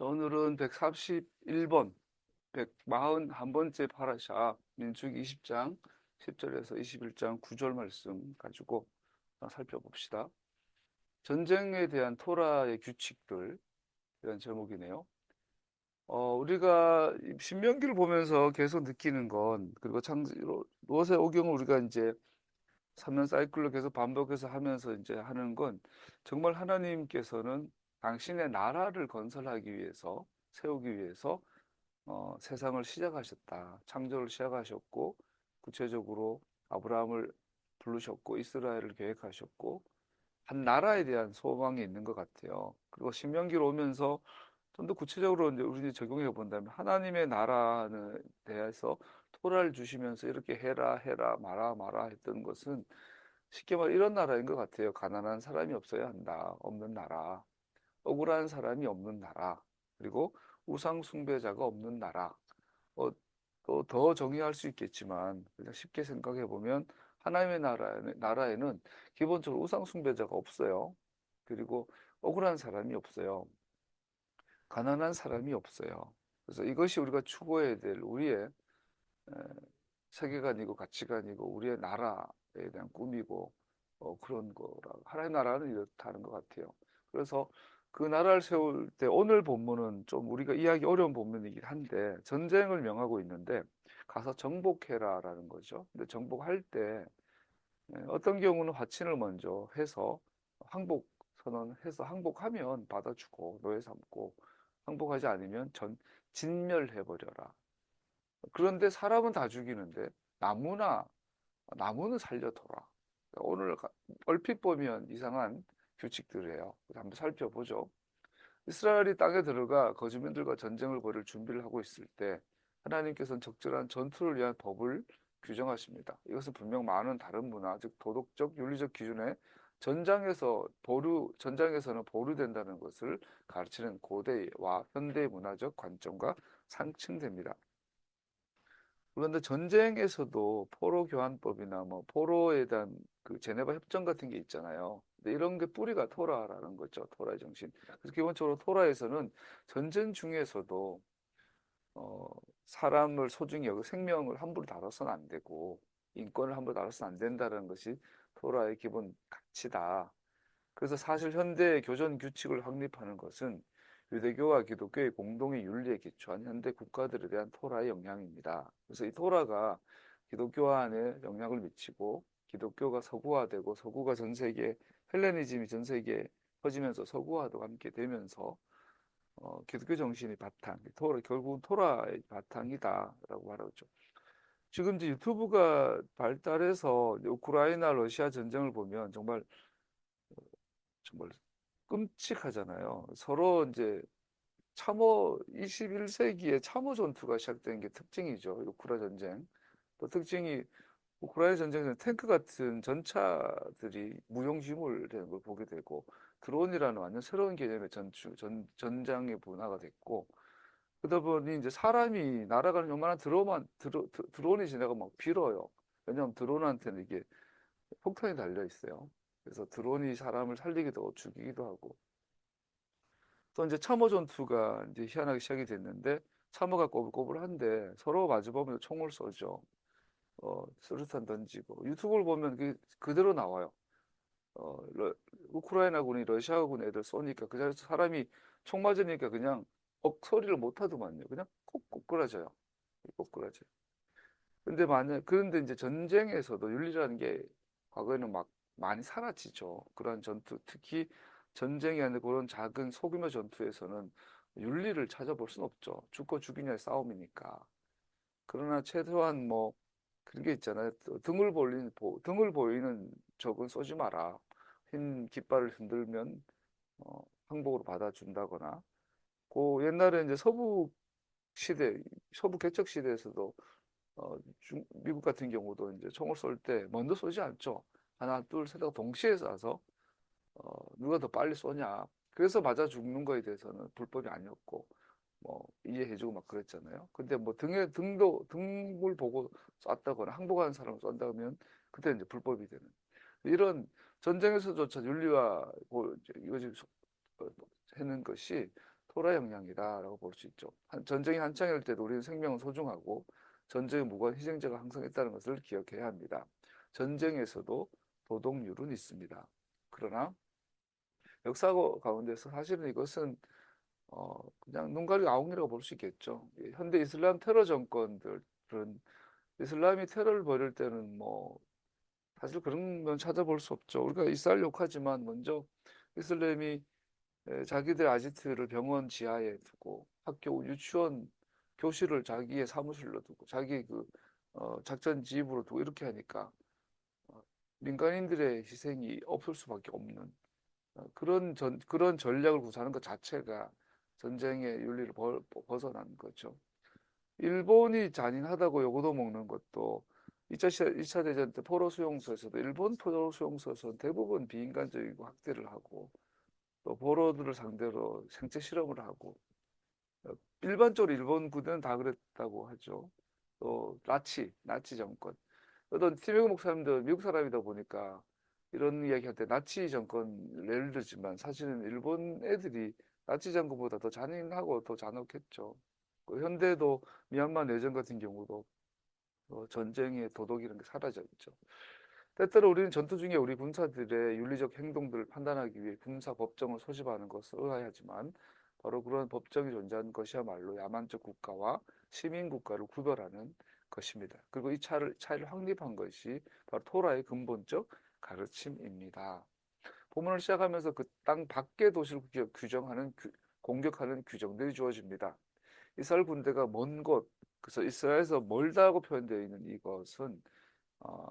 자, 오늘은 141번, 141번째 파라샤 민수기 20장 10절에서 21장 9절 말씀 가지고 살펴봅시다. 전쟁에 대한 토라의 규칙들, 이런 제목이네요. 우리가 신명기를 보면서 계속 느끼는 건, 그리고 모세 오경을 우리가 이제 3년 사이클로 계속 반복해서 하면서 이제 하는 건, 정말 하나님께서는 당신의 나라를 건설하기 위해서, 세우기 위해서 세상을 시작하셨다. 창조를 시작하셨고, 구체적으로 아브라함을 부르셨고, 이스라엘을 계획하셨고, 한 나라에 대한 소망이 있는 것 같아요. 그리고 신명기로 오면서 좀 더 구체적으로 이제 우리 적용해 본다면, 하나님의 나라에 대해서 토라를 주시면서 이렇게 해라, 해라, 마라, 마라 했던 것은 쉽게 말해 이런 나라인 것 같아요. 가난한 사람이 없어야 한다. 없는 나라. 억울한 사람이 없는 나라. 그리고 우상 숭배자가 없는 나라. 또 더 정의할 수 있겠지만 그냥 쉽게 생각해 보면 하나님의 나라에는 기본적으로 우상 숭배자가 없어요. 그리고 억울한 사람이 없어요. 가난한 사람이 없어요. 그래서 이것이 우리가 추구해야 될 우리의 에, 세계관이고 가치관이고 우리의 나라에 대한 꿈이고 그런 거라. 하나님의 나라는 이렇다는 것 같아요. 그래서 그 나라를 세울 때 오늘 본문은 좀 우리가 이해하기 어려운 본문이긴 한데 전쟁을 명하고 있는데 가서 정복해라라는 거죠. 근데 정복할 때 어떤 경우는 화친을 먼저 해서 항복 선언해서 항복하면 받아주고 노예 삼고 항복하지 않으면 진멸해버려라. 그런데 사람은 다 죽이는데 나무는 살려둬라. 오늘 얼핏 보면 이상한 규칙들이에요. 한번 살펴보죠. 이스라엘이 땅에 들어가 거주민들과 전쟁을 벌일 준비를 하고 있을 때 하나님께서는 적절한 전투를 위한 법을 규정하십니다. 이것은 분명 많은 다른 문화, 즉 도덕적, 윤리적 기준에 전장에서는 보류된다는 것을 가르치는 고대와 현대의 문화적 관점과 상충됩니다. 그런데 전쟁에서도 포로 교환법이나 뭐 포로에 대한 그 제네바 협정 같은 게 있잖아요. 근데 이런 게 뿌리가 토라라는 거죠. 토라의 정신. 그래서 기본적으로 토라에서는 전쟁 중에서도 어, 사람을 소중히 여기고 생명을 함부로 다뤄서는 안 되고 인권을 함부로 다뤄서는 안 된다는 것이 토라의 기본 가치다. 그래서 사실 현대의 교전 규칙을 확립하는 것은 유대교와 기독교의 공동의 윤리에 기초한 현대 국가들에 대한 토라의 영향입니다. 그래서 이 토라가 기독교 안에 영향을 미치고 기독교가 서구화되고 서구가 전 세계 헬레니즘이 전 세계에 퍼지면서 서구화도 함께 되면서 기독교 정신의 바탕, 결국은 토라의 바탕이다라고 말하죠. 지금 이제 유튜브가 발달해서 우크라이나 러시아 전쟁을 보면 정말 끔찍하잖아요. 서로 이제 21세기에 참호 전투가 시작된 게 특징이죠. 우크라 전쟁. 또 특징이 우크라이나 전쟁에서는 탱크 같은 전차들이 무용지물 되는 걸 보게 되고 드론이라는 완전 새로운 개념의 전장의 분화가 됐고 그러다 보니 이제 사람이 날아가는 요만한 드론이 지나가 막 빌어요. 왜냐하면 드론한테는 이게 폭탄이 달려 있어요. 그래서 드론이 사람을 살리기도 하고 죽이기도 하고 또 이제 참호 전투가 이제 희한하게 시작이 됐는데 참호가 꼬불꼬불한데 서로 마주보면 총을 쏘죠. 수류탄 던지고 유튜브를 보면 그대로 나와요. 우크라이나군이 러시아군 애들 쏘니까 그 자리에서 사람이 총 맞으니까 그냥 소리를 못 하더만요. 그냥 콕 꼬꾸라져요. 꼬꾸라져요. 그런데 이제 전쟁에서도 윤리라는 게 과거에는 막 많이 사라지죠. 그런 전투, 특히 전쟁이 아니라 그런 작은 소규모 전투에서는 윤리를 찾아볼 수는 없죠. 죽고 죽이냐의 싸움이니까. 그러나 최소한 뭐 그런 게 있잖아요. 등을 보이는 적은 쏘지 마라. 흰 깃발을 흔들면 항복으로 받아준다거나. 그 옛날에 이제 서부 개척 시대에서도 미국 같은 경우도 이제 총을 쏠 때 먼저 쏘지 않죠. 하나, 둘, 셋 하고 동시에 쏴서 누가 더 빨리 쏘냐. 그래서 맞아 죽는 거에 대해서는 불법이 아니었고 뭐 이해해주고 막 그랬잖아요. 근데 뭐 등을 보고 쐈다거나 항복하는 사람을 쏜다면 그때 이제 불법이 되는 이런 전쟁에서조차 윤리와 이제 이거 지금 하는 것이 토라 영향이다라고 볼 수 있죠. 전쟁이 한창일 때도 우리는 생명은 소중하고 전쟁에 무고한 희생자가 항상 있다는 것을 기억해야 합니다. 전쟁에서도 도덕률은 있습니다. 그러나 역사 가운데서 사실은 이것은 그냥 눈 가리고 아웅이라고 볼 수 있겠죠. 현대 이슬람 테러 정권들은 이슬람이 테러를 벌일 때는 뭐 사실 그런 건 찾아볼 수 없죠. 우리가 이스라엘 욕하지만 먼저 이슬람이 자기들 아지트를 병원 지하에 두고 학교 유치원 교실을 자기의 사무실로 두고 자기 그 작전 지휘부로 두고 이렇게 하니까 어, 민간인들의 희생이 없을 수밖에 없는 그런 전략을 구사하는 것 자체가 전쟁의 윤리를 벗어난 거죠. 일본이 잔인하다고 요거도 먹는 것도 2차 대전 때 포로 수용소에서도 일본 포로 수용소에서는 대부분 비인간적이고 학대를 하고 또 포로들을 상대로 생체 실험을 하고 일반적으로 일본 부대는 다 그랬다고 하죠. 또 나치 정권. 어떤 티베그 목사님도 미국 사람이다 보니까 이런 이야기할 때 나치 정권 예를 들지만 사실은 일본 애들이 나치 정권보다 더 잔인하고 더 잔혹했죠. 현대도 미얀마 내전 같은 경우도 전쟁의 도덕이라는 게 사라져 있죠. 때때로 우리는 전투 중에 우리 군사들의 윤리적 행동들을 판단하기 위해 군사 법정을 소집하는 것을 의아하지만 바로 그런 법정이 존재하는 것이야말로 야만적 국가와 시민 국가를 구별하는 것입니다. 그리고 이 차이를 확립한 것이 바로 토라의 근본적 가르침입니다. 본문을 시작하면서 그 땅 밖의 도시를 규정하는 공격하는 규정들이 주어집니다. 이스라엘 군대가 먼 곳, 그래서 이스라엘에서 멀다고 표현되어 있는 이것은 어,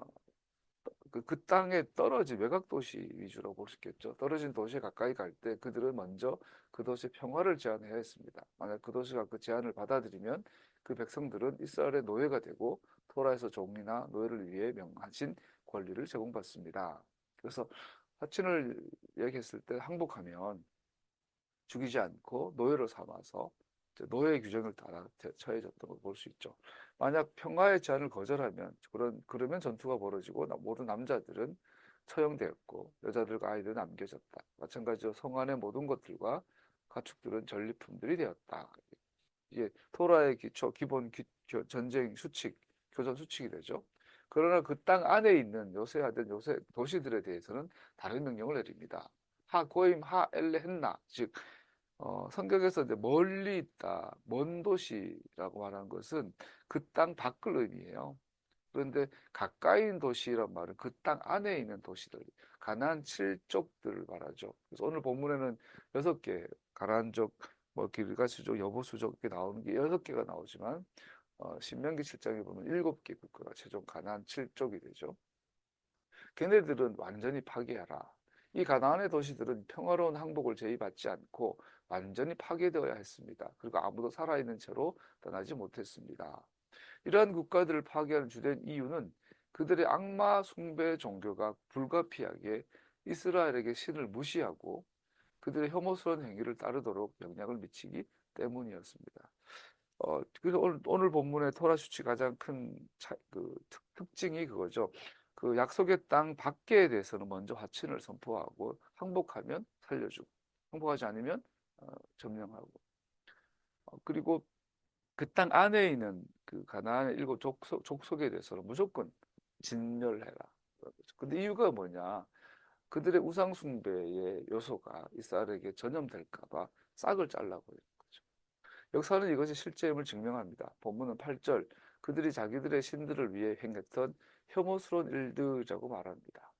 그 땅에 떨어진 외곽 도시 위주로 볼 수 있겠죠. 떨어진 도시에 가까이 갈 때 그들은 먼저 그 도시의 평화를 제안해야 했습니다. 만약 그 도시가 그 제안을 받아들이면 그 백성들은 이스라엘의 노예가 되고 토라에서 종이나 노예를 위해 명하신 권리를 제공받습니다. 그래서 사친을 얘기했을 때 항복하면 죽이지 않고 노예로 삼아서 노예 규정을 따라 처해졌던 걸 볼 수 있죠. 만약 평화의 제안을 거절하면 그러면 전투가 벌어지고 모든 남자들은 처형되었고 여자들과 아이들은 남겨졌다. 마찬가지로 성 안의 모든 것들과 가축들은 전리품들이 되었다. 이게 토라의 기본 전쟁 수칙, 교전 수칙이 되죠. 그러나 그 땅 안에 있는 요새하던 요새 도시들에 대해서는 다른 명령을 내립니다. 하 고임 하 엘레 했나 즉 성경에서 이제 멀리 있다, 먼 도시라고 말하는 것은 그 땅 밖을 의미해요. 그런데 가까이 있는 도시란 말은 그 땅 안에 있는 도시들, 가나안 7족들을 말하죠. 그래서 오늘 본문에는 6개, 가나안족, 뭐 기르가스족, 여보수족 이렇게 나오는 게 6개가 나오지만 신명기 7장에 보면 7개 국가가 최종 가나안 7족이 되죠. 걔네들은 완전히 파괴하라. 이 가나안의 도시들은 평화로운 항복을 제의받지 않고 완전히 파괴되어야 했습니다. 그리고 아무도 살아있는 채로 떠나지 못했습니다. 이러한 국가들을 파괴하는 주된 이유는 그들의 악마 숭배 종교가 불가피하게 이스라엘에게 신을 무시하고 그들의 혐오스러운 행위를 따르도록 영향을 미치기 때문이었습니다. 그래서 오늘 본문의 토라 수치 가장 큰 특징이 그거죠. 그 약속의 땅 밖에 대해서는 먼저 화친을 선포하고 항복하면 살려주고 항복하지 않으면 점령하고 그리고 그 땅 안에 있는 그 가나안의 7족속에 대해서는 무조건 진멸해라. 근데 이유가 뭐냐? 그들의 우상 숭배의 요소가 이스라엘에게 전염될까 봐 싹을 잘라고 해요. 역사는 이것이 실제임을 증명합니다. 본문은 8절 그들이 자기들의 신들을 위해 행했던 혐오스러운 일들이라고 말합니다.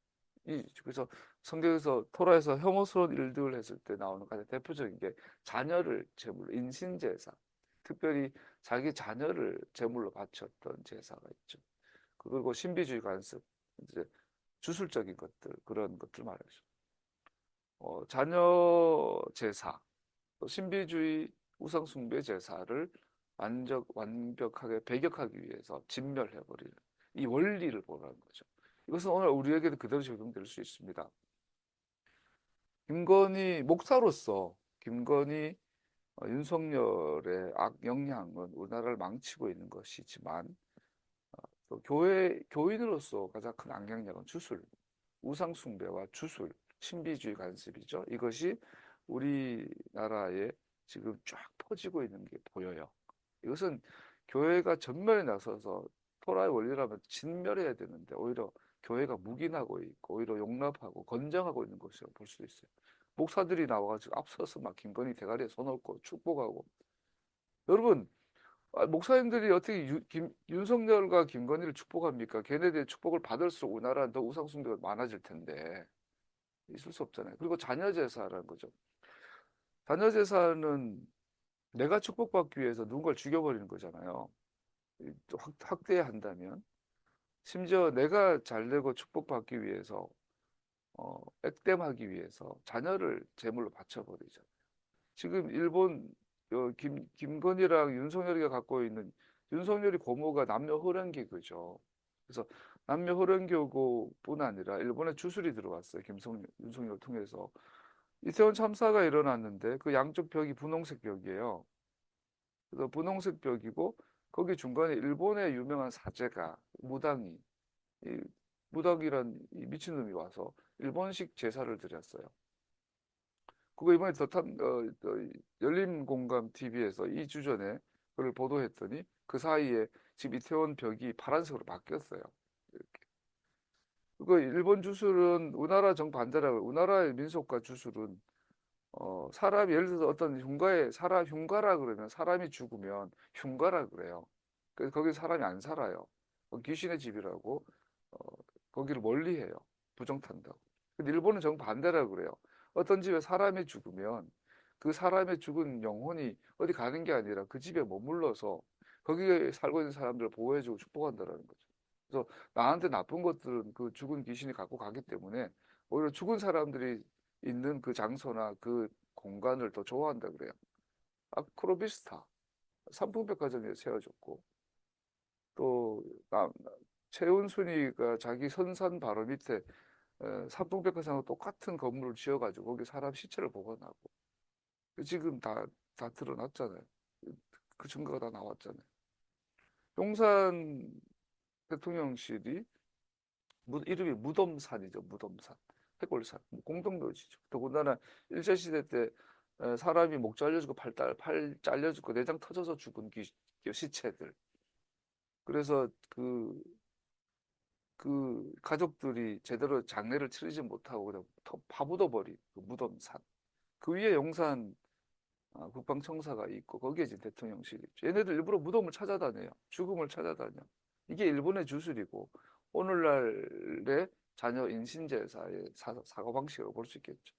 그래서 성경에서 토라에서 혐오스러운 일들을 했을 때 나오는 가장 대표적인 게 자녀를 제물로 인신제사, 특별히 자기 자녀를 제물로 바쳤던 제사가 있죠. 그리고 신비주의 관습, 이제 주술적인 것들 그런 것들 말이죠. 자녀 제사, 또 신비주의 우상숭배 제사를 완벽하게 배격하기 위해서 진멸해버리는 이 원리를 보라는 거죠. 이것은 오늘 우리에게도 그대로 적용될 수 있습니다. 김건희 목사로서 김건희 윤석열의 악 영향은 우리나라를 망치고 있는 것이지만 또 교인으로서 가장 큰 악영향은 우상숭배와 주술, 신비주의 관습이죠. 이것이 우리나라의 지금 쫙 퍼지고 있는 게 보여요. 이것은 교회가 전면에 나서서 토라의 원리라면 진멸해야 되는데 오히려 교회가 묵인하고 있고 오히려 용납하고 건장하고 있는 것이라고 볼 수도 있어요. 목사들이 나와가지고 앞서서 막 김건희 대가리에 손 얹고 축복하고 여러분 목사님들이 어떻게 윤석열과 김건희를 축복합니까? 걔네들의 축복을 받을수록 우리나라는 더 우상숭배가 많아질 텐데 있을 수 없잖아요. 그리고 자녀제사라는 거죠. 자녀제사는 내가 축복받기 위해서 누군가를 죽여버리는 거잖아요. 확대한다면 심지어 내가 잘되고 축복받기 위해서 액땜하기 위해서 자녀를 제물로 바쳐버리죠. 지금 일본 김건희랑 윤석열이가 갖고 있는 윤석열이 고모가 남녀 호랭개교죠. 그래서 남녀 호랭교고뿐 아니라 일본에 주술이 들어왔어요. 윤석열 통해서 이태원 참사가 일어났는데 그 양쪽 벽이 분홍색 벽이에요. 그래서 분홍색 벽이고 거기 중간에 일본의 유명한 사제가 무당이 이 무당이란 이 미친놈이 와서 일본식 제사를 드렸어요. 그거 이번에 열린공감 TV에서 2주 전에 그걸 보도했더니 그 사이에 지금 이태원 벽이 파란색으로 바뀌었어요. 이렇게. 그거 일본 주술은 우리나라 정반대라고 우리나라의 민속과 주술은 사람이 예를 들어서 어떤 사람 흉가라 그러면 사람이 죽으면 흉가라 그래요. 그래서 거기 사람이 안 살아요. 귀신의 집이라고 어, 거기를 멀리해요. 부정탄다고. 근데 일본은 정반대라 그래요. 어떤 집에 사람이 죽으면 그 사람의 죽은 영혼이 어디 가는 게 아니라 그 집에 머물러서 거기에 살고 있는 사람들을 보호해주고 축복한다라는 거죠. 그래서 나한테 나쁜 것들은 그 죽은 귀신이 갖고 가기 때문에 오히려 죽은 사람들이 있는 그 장소나 그 공간을 더 좋아한다 그래요. 아크로비스타 삼풍백화점에 세워졌고 또 최은순이가 자기 선산 바로 밑에 삼풍백화점하고 똑같은 건물을 지어가지고 거기 사람 시체를 보관하고 지금 다 드러났잖아요. 그 증거가 다 나왔잖아요. 용산 대통령실이 이름이 무덤산이죠. 무덤산. 해골산. 공동묘지죠. 더군다나 일제시대 때 사람이 목 잘려주고 팔 잘려주고 내장 터져서 죽은 시체들. 그래서 그 가족들이 제대로 장례를 치르지 못하고 그냥 파묻어 버린 그 무덤산. 그 위에 용산 국방청사가 있고 거기에 이제 대통령실이 있죠. 얘네들 일부러 무덤을 찾아다녀요. 죽음을 찾아다녀. 이게 일본의 주술이고 오늘날의 자녀 인신제사의 사고방식이라고 볼 수 있겠죠.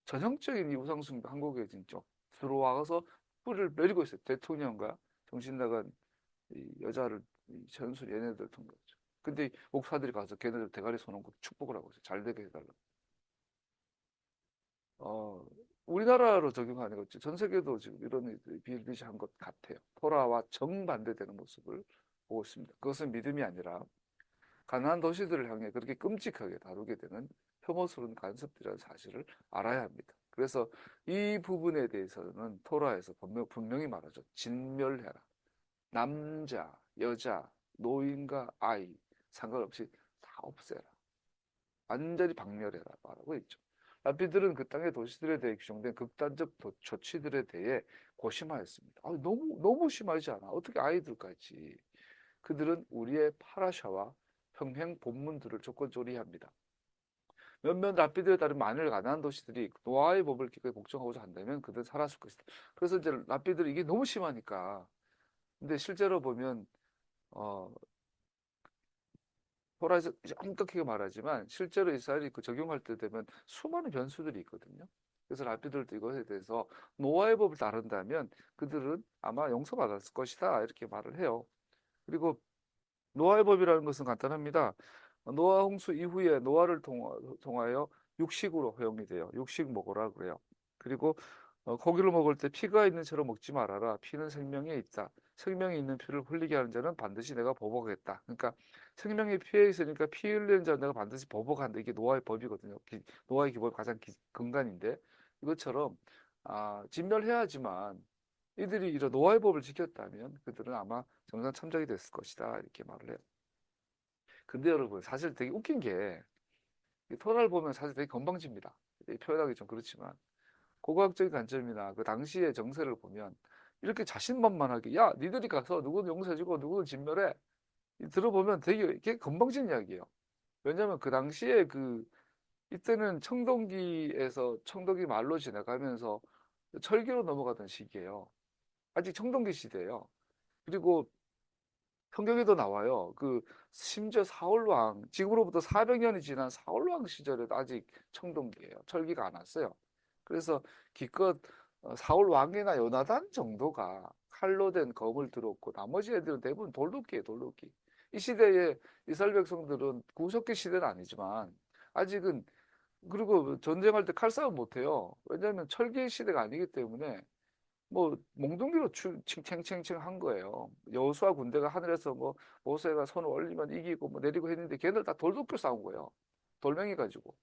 전형적인 이 우상숭배 한국에 진짜 들어와서 뿌리를 내리고 있어요. 대통령과 정신 나간 이 여자를 이 전술 얘네들 통해서. 근데 목사들이 가서 걔네들 대가리 손 얹고 축복을 하고 있어요. 잘 되게 해달라고. 어, 우리나라로 적용하는 거죠. 전 세계도 지금 이런 일들이 비일비재한 것 같아요. 토라와 정반대되는 모습을 보고 있습니다. 그것은 믿음이 아니라 가난한 도시들을 향해 그렇게 끔찍하게 다루게 되는 혐오스러운 간섭들이라는 사실을 알아야 합니다. 그래서 이 부분에 대해서는 토라에서 분명히 말하죠. 진멸해라. 남자, 여자, 노인과 아이 상관없이 다 없애라. 완전히 박멸해라 말하고 있죠. 라피들은 그 땅의 도시들에 대해 규정된 극단적 조치들에 대해 고심하였습니다. 너무 심하지 않아? 어떻게 아이들까지? 그들은 우리의 파라샤와 평행 본문들을 조건적으로 이해합니다. 몇몇 라피드에 따른 만일 가난한 도시들이 노아의 법을 기꺼이 복종하고자 한다면 그들은 살았을 것이다. 그래서 이제 라피들이 이게 너무 심하니까. 근데 실제로 보면 어, 토라에서 엄격하게 말하지만 실제로 이스라엘이 그 적용할 때 되면 수많은 변수들이 있거든요. 그래서 라피들도 이것에 대해서 노아의 법을 따른다면 그들은 아마 용서받았을 것이다 이렇게 말을 해요. 그리고 노아의 법이라는 것은 간단합니다. 노아 홍수 이후에 노아를 통하여 육식으로 허용이 돼요. 육식 먹으라 그래요. 그리고 고기를 먹을 때 피가 있는 채로 먹지 말아라. 피는 생명에 있다. 생명이 있는 피를 흘리게 하는 자는 반드시 내가 보복하겠다. 그러니까 생명이 피에 있으니까 피 흘리는 자는 내가 반드시 보복한다. 이게 노아의 법이거든요. 노아의 기본 가장 근간인데 이것처럼 진멸해야지만 이들이 이런 노아의 법을 지켰다면 그들은 아마 정상 참작이 됐을 것이다. 이렇게 말을 해요. 근데 여러분 사실 되게 웃긴 게 토라를 보면 사실 되게 건방집니다. 표현하기 좀 그렇지만 고고학적인 관점이나 그 당시의 정세를 보면 이렇게 자신만만하게 야 니들이 가서 누구는 용서해주고 누구는 진멸해 들어보면 되게 이게 건방진 이야기예요. 왜냐하면 그 당시에 그 이때는 청동기에서 청동기 말로 지나가면서 철기로 넘어가던 시기예요. 아직 청동기 시대예요. 그리고 성경에도 나와요. 그 심지어 사울왕 지금으로부터 400년이 지난 사울왕 시절에도 아직 청동기예요. 철기가 안 왔어요. 그래서 기껏 사울왕이나 요나단 정도가 칼로 된 검을 들었고 나머지 애들은 대부분 돌도끼예요. 돌도끼. 이 시대에 이스라엘 백성들은 구석기 시대는 아니지만 아직은 그리고 전쟁할 때 칼싸움 못해요. 왜냐하면 철기 시대가 아니기 때문에 뭐 몽둥이로 챙챙챙 한 거예요. 여호수아 군대가 하늘에서 뭐 모세가 손을 올리면 이기고 뭐 내리고 했는데 걔들 다 돌도끼로 싸운 거예요. 돌멩이 가지고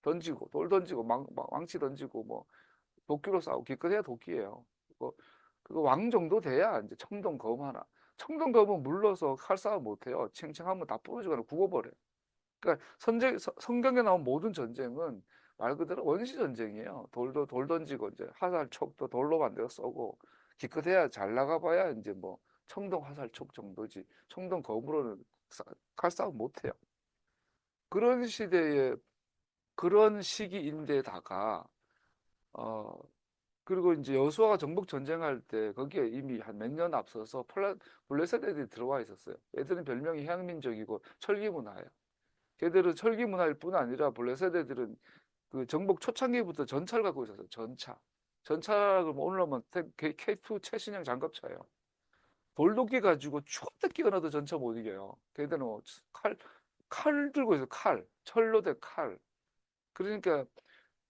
던지고 돌 던지고 망치 던지고 뭐 도끼로 싸우고 기껏해야 도끼예요. 그거 왕 정도 돼야 이제 청동검 하나. 청동검은 물러서 칼싸움 못해요. 챙챙하면 다 부러지거나 죽어버려요. 그러니까 성경에 나온 모든 전쟁은 말 그대로 원시 전쟁이에요. 돌 던지고 이제 화살촉도 돌로 만들어 쏘고 기껏해야 잘 나가봐야 이제 뭐 청동 화살촉 정도지 청동 검으로는 칼싸움 못해요. 그런 시대에 그런 시기인데다가 어 그리고 이제 여수아가 정복 전쟁할 때 거기에 이미 한 몇 년 앞서서 블레셋 애들이 들어와 있었어요. 애들은 별명이 해양민족이고 철기문화예요. 걔들은 철기 문화일 뿐 아니라 블레셋 애들은 그 정복 초창기부터 전차를 갖고 있었어요. 전차. 전차를 뭐 오늘 하면 K2 최신형 장갑차예요. 돌도끼 가지고 추운데 끼어나도 전차 못 이겨요. 걔들은 뭐 칼 들고 있어요. 칼. 철로 된 칼. 그러니까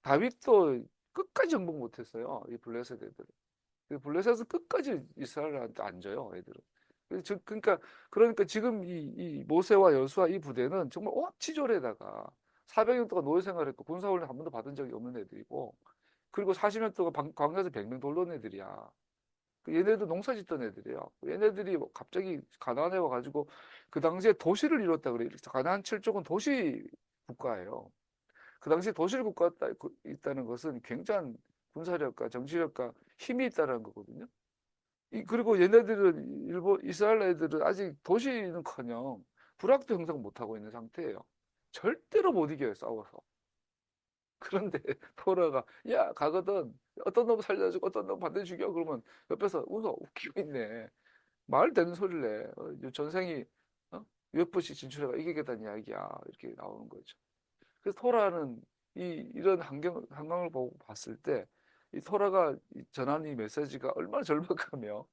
다윗도 끝까지 정복 못했어요. 이 블레셋 애들은. 블레셋은 끝까지 이스라엘한테 안 져요, 애들은. 그러니까 지금 이 모세와 여수와 이 부대는 정말 억지조에다가 400년 동안 노예 생활했고 군사훈련 한 번도 받은 적이 없는 애들이고 그리고 40년 동안 광야에서 100명 돌던 애들이야. 얘네도 농사 짓던 애들이에요. 얘네들이 뭐 갑자기 가나안에 와가지고 그 당시에 도시를 이뤘다 그래요. 가나안 7쪽은 도시 국가예요. 그 당시에 도시를 국가 있다는 것은 굉장한 군사력과 정치력과 힘이 있다는 거거든요. 그리고 얘네들은 이스라엘 애들은 아직 도시는커녕 불학도 형성 못하고 있는 상태예요. 절대로 못 이겨요, 싸워서. 그런데 토라가 야 가거든 어떤 놈 살려주고 어떤 놈 반대 죽여 그러면 옆에서 웃어 웃기고 있네. 말 되는 소리를 해. 전생이 UFC 진출해가 이기겠다는 이야기야 이렇게 나오는 거죠. 그래서 토라는 이런 환경을 보고 봤을 때 이 토라가 전하는 이 메시지가 얼마나 절박하며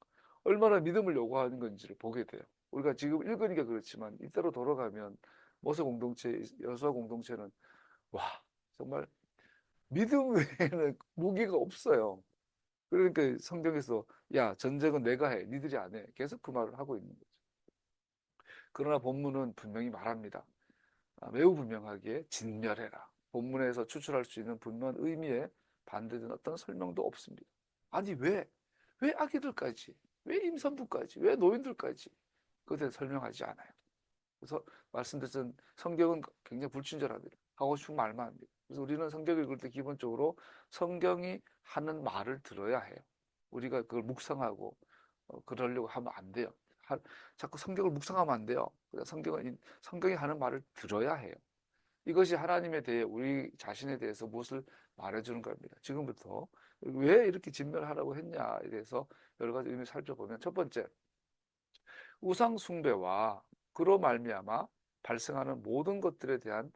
얼마나 믿음을 요구하는 건지를 보게 돼요. 우리가 지금 읽으니까 그렇지만 이때로 돌아가면 모세 공동체, 여호수아 공동체는 와 정말 믿음 외에는 무기가 없어요. 그러니까 성경에서 야 전쟁은 내가 해, 니들이 안 해. 계속 그 말을 하고 있는 거죠. 그러나 본문은 분명히 말합니다. 매우 분명하게 진멸해라. 본문에서 추출할 수 있는 분명한 의미에 반대되는 어떤 설명도 없습니다. 아니 왜? 왜 아기들까지? 왜 임산부까지? 왜 노인들까지? 그것에 대해서 설명하지 않아요. 그래서 말씀드린 성경은 굉장히 불친절합니다. 하고 싶은 말만 합니다. 그래서 우리는 성경 읽을 때 기본적으로 성경이 하는 말을 들어야 해요. 우리가 그걸 묵상하고 그러려고 하면 안 돼요. 자꾸 성경을 묵상하면 안 돼요. 성경이 하는 말을 들어야 해요. 이것이 하나님에 대해 우리 자신에 대해서 무엇을 말해주는 겁니다. 지금부터 왜 이렇게 진멸하라고 했냐에 대해서 여러 가지 의미를 살펴보면 첫 번째, 우상 숭배와 그로 말미암아 발생하는 모든 것들에 대한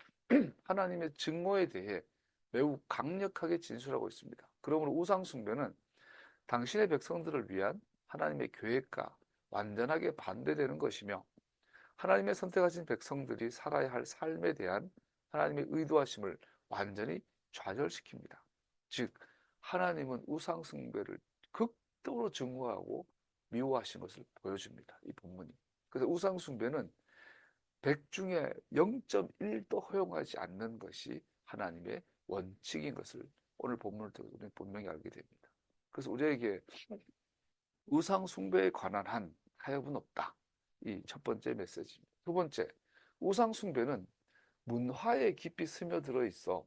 하나님의 증오에 대해 매우 강력하게 진술하고 있습니다. 그러므로 우상 숭배는 당신의 백성들을 위한 하나님의 계획과 완전하게 반대되는 것이며 하나님의 선택하신 백성들이 살아야 할 삶에 대한 하나님의 의도하심을 완전히 좌절시킵니다. 즉 하나님은 우상 숭배를 극도로 증오하고 미워하신 것을 보여줍니다. 이 본문이. 그래서 우상 숭배는 100 중에 0.1도 허용하지 않는 것이 하나님의 원칙인 것을 오늘 본문을 통해서 우리는 분명히 알게 됩니다. 그래서 우리에게 우상 숭배에 관한 한 타협은 없다. 이 첫 번째 메시지입니다. 두 번째, 우상 숭배는 문화에 깊이 스며들어 있어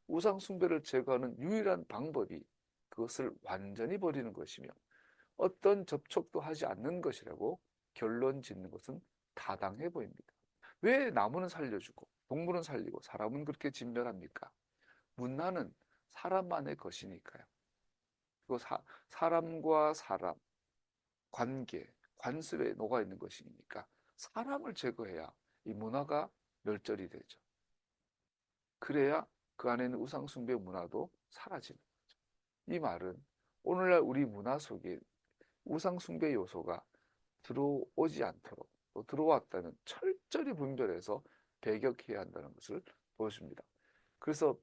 우상 숭배를 제거하는 유일한 방법이 그것을 완전히 버리는 것이며 어떤 접촉도 하지 않는 것이라고 결론 짓는 것은 타당해 보입니다. 왜 나무는 살려주고 동물은 살리고 사람은 그렇게 진멸합니까? 문화는 사람만의 것이니까요. 그리고 사람과 사람, 관계, 관습에 녹아 있는 것이니까 사람을 제거해야 이 문화가 멸절이 되죠. 그래야 그 안에 있는 우상숭배 문화도 사라지는 거죠. 이 말은 오늘날 우리 문화 속에 우상숭배 요소가 들어오지 않도록 또 들어왔다면 철저히 분별해서 배격해야 한다는 것을 보여줍니다. 그래서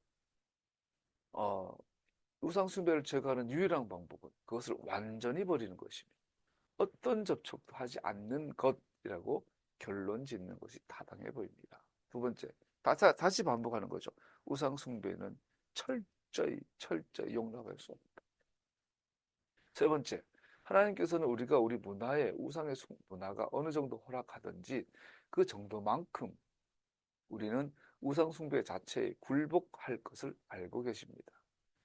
어, 우상숭배를 제거하는 유일한 방법은 그것을 완전히 버리는 것입니다. 어떤 접촉도 하지 않는 것이라고 결론 짓는 것이 타당해 보입니다. 두 번째, 다시 반복하는 거죠. 우상숭배는 철저히 용납할 수 없다. 세 번째, 하나님께서는 우리가 우리 문화에 우상의 문화가 어느 정도 허락하든지 그 정도만큼 우리는 우상숭배 자체에 굴복할 것을 알고 계십니다.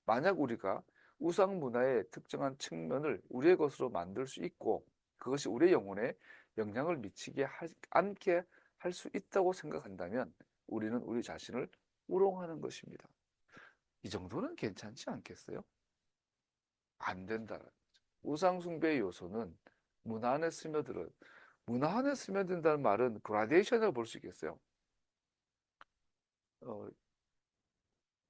만약 우리가 우상 문화의 특정한 측면을 우리의 것으로 만들 수 있고 그것이 우리의 영혼에 영향을 미치게 않게 할 수 있다고 생각한다면 우리는 우리 자신을 우롱하는 것입니다. 이 정도는 괜찮지 않겠어요? 안 된다. 우상 숭배의 요소는 문화 안에 스며들어 문화 안에 스며든다는 말은 그라데이션이라고 볼 수 있겠어요. 어,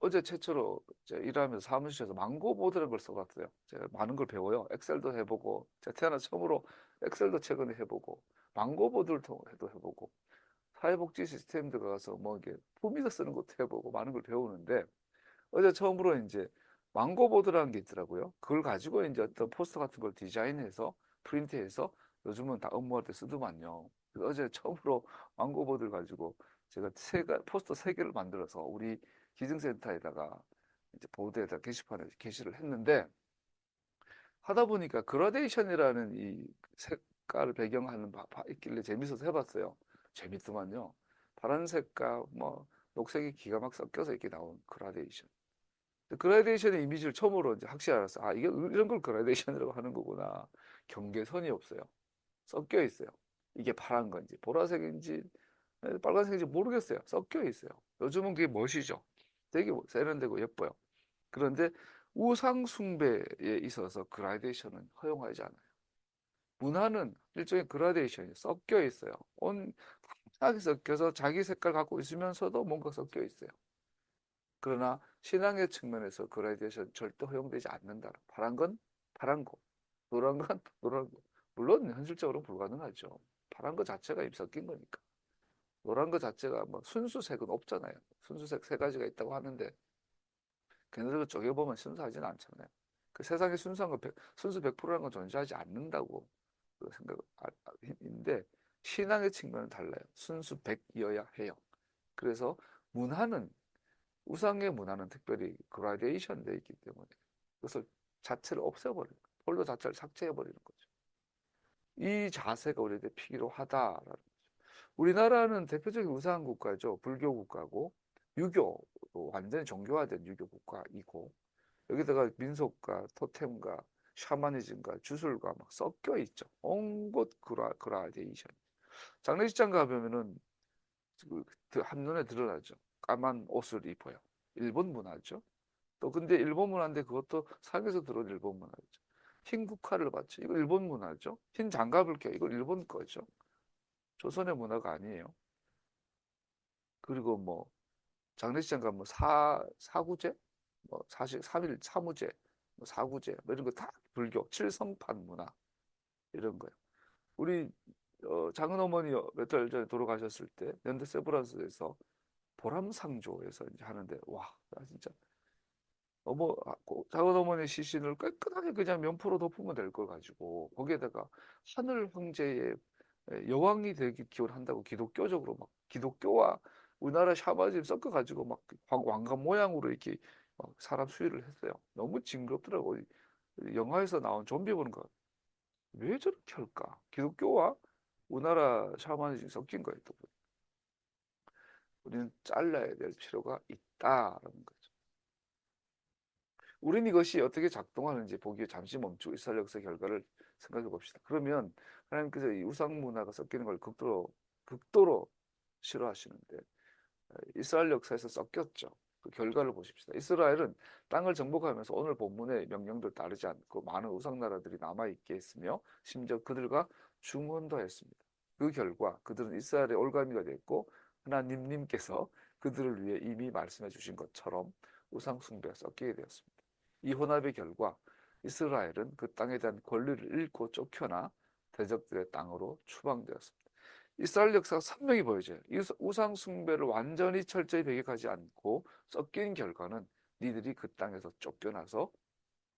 어제 최초로 제가 일하면서 사무실에서 망고보드라는 걸 써봤어요. 제가 많은 걸 배워요. 엑셀도 해보고 제가 태어나 처음으로 엑셀도 최근에 해보고 망고보드를 통해도 해보고 사회복지 시스템들 가서 뭐 이게 품위서 쓰는 것도 해보고 많은 걸 배우는데 어제 처음으로 이제 망고보드라는 게 있더라고요. 그걸 가지고 이제 어떤 포스터 같은 걸 디자인해서 프린트해서 요즘은 다 업무할 때 쓰더만요. 그래서 어제 처음으로 망고보드를 가지고 제가 포스터 세 개를 만들어서 우리 기증센터에다가 이제 보드에다 게시판에 게시를 했는데 하다 보니까 그라데이션이라는 이 색깔을 배경하는 바 있길래 재밌어서 해봤어요. 재밌더만요. 파란색과 뭐 녹색이 기가 막 섞여서 이렇게 나온 그라데이션. 그라데이션의 이미지를 처음으로 이제 확실히 알았어. 아, 이게 이런 걸 그라데이션이라고 하는 거구나. 경계선이 없어요. 섞여 있어요. 이게 파란 건지 보라색인지 빨간색인지 모르겠어요. 섞여 있어요. 요즘은 그게 멋이죠. 되게 세련되고 예뻐요. 그런데 우상 숭배에 있어서 그라데이션은 허용하지 않아요. 문화는 일종의 그라데이션이 섞여 있어요. 온하게 섞여서 자기 색깔 갖고 있으면서도 뭔가 섞여 있어요. 그러나 신앙의 측면에서 그라데이션 절대 허용되지 않는다. 파란 건 파란 거, 노란 건 노란 거. 물론 현실적으로 불가능하죠. 파란 거 자체가 입 섞인 거니까. 노란 거 자체가 뭐 순수색은 없잖아요. 순수색 세 가지가 있다고 하는데 걔네들 쪼개보면 순수하지는 않잖아요. 그 세상에 순수한 거, 순수 100%라는 건 존재하지 않는다고 그 생각인데 신앙의 측면은 달라요. 순수 100이어야 해요. 그래서 문화는 우상의 문화는 특별히 그라데이션 돼 있기 때문에 그것을 자체를 없애버리는 거예요. 폴더 자체를 삭제해버리는 거죠. 이 자세가 우리에게 필요하다라는 거죠. 우리나라는 대표적인 우상 국가죠. 불교 국가고 유교, 완전히 종교화된 유교 국가이고 여기다가 민속과 토템과 샤머니즘과 주술과 막 섞여 있죠. 온갖 그라데이션. 장례식장 가보면은 한눈에 드러나죠. 까만 옷을 입어요. 일본 문화죠. 또 근데 일본 문화인데 그것도 상에서 들어온 일본 문화죠. 흰 국화를 받죠. 이거 일본 문화죠. 흰 장갑을 껴. 이거 일본 거죠. 조선의 문화가 아니에요. 그리고 뭐 장례식장 가면 사구제, 뭐 사실 삼일 사무제, 뭐 사구제, 뭐 이런 거 다 불교 칠성판 문화 이런 거요. 우리 장은 어머니 몇 달 전에 돌아가셨을 때 연대 세브란스에서 보람상조에서 이제 하는데 와, 나 진짜 작은 어머니 시신을 깨끗하게 그냥 면포로 덮으면 될 걸 가지고 거기에다가 하늘 황제의 여왕이 되기 기원한다고 기독교적으로 막 기독교와 우리나라 샤바즘 섞어 가지고 막 왕관 모양으로 이렇게 막 사람 수위를 했어요. 너무 징그럽더라고. 영화에서 나온 좀비 보는 거 왜 저렇게 할까? 기독교와 우리나라 샤머니즘 섞인 거예요. 또 우리는 잘라야 될 필요가 있다라는 거죠. 우린 이것이 어떻게 작동하는지 보기 위해 잠시 멈추고 이스라엘 역사 결과를 생각해 봅시다. 그러면 하나님께서 이 우상 문화가 섞이는 걸 극도로 싫어하시는데 이스라엘 역사에서 섞였죠. 그 결과를 보십시다. 이스라엘은 땅을 정복하면서 오늘 본문의 명령들 따르지 않고 많은 우상 나라들이 남아있게 했으며 심지어 그들과 중혼도 했습니다. 그 결과 그들은 이스라엘의 올가미가 됐고 하나님께서 그들을 위해 이미 말씀해 주신 것처럼 우상 숭배가 섞이게 되었습니다. 이 혼합의 결과 이스라엘은 그 땅에 대한 권리를 잃고 쫓겨나 대적들의 땅으로 추방되었습니다. 이스라엘 역사가 선명히 보여져요. 우상 숭배를 완전히 철저히 배격하지 않고 섞인 결과는 니들이 그 땅에서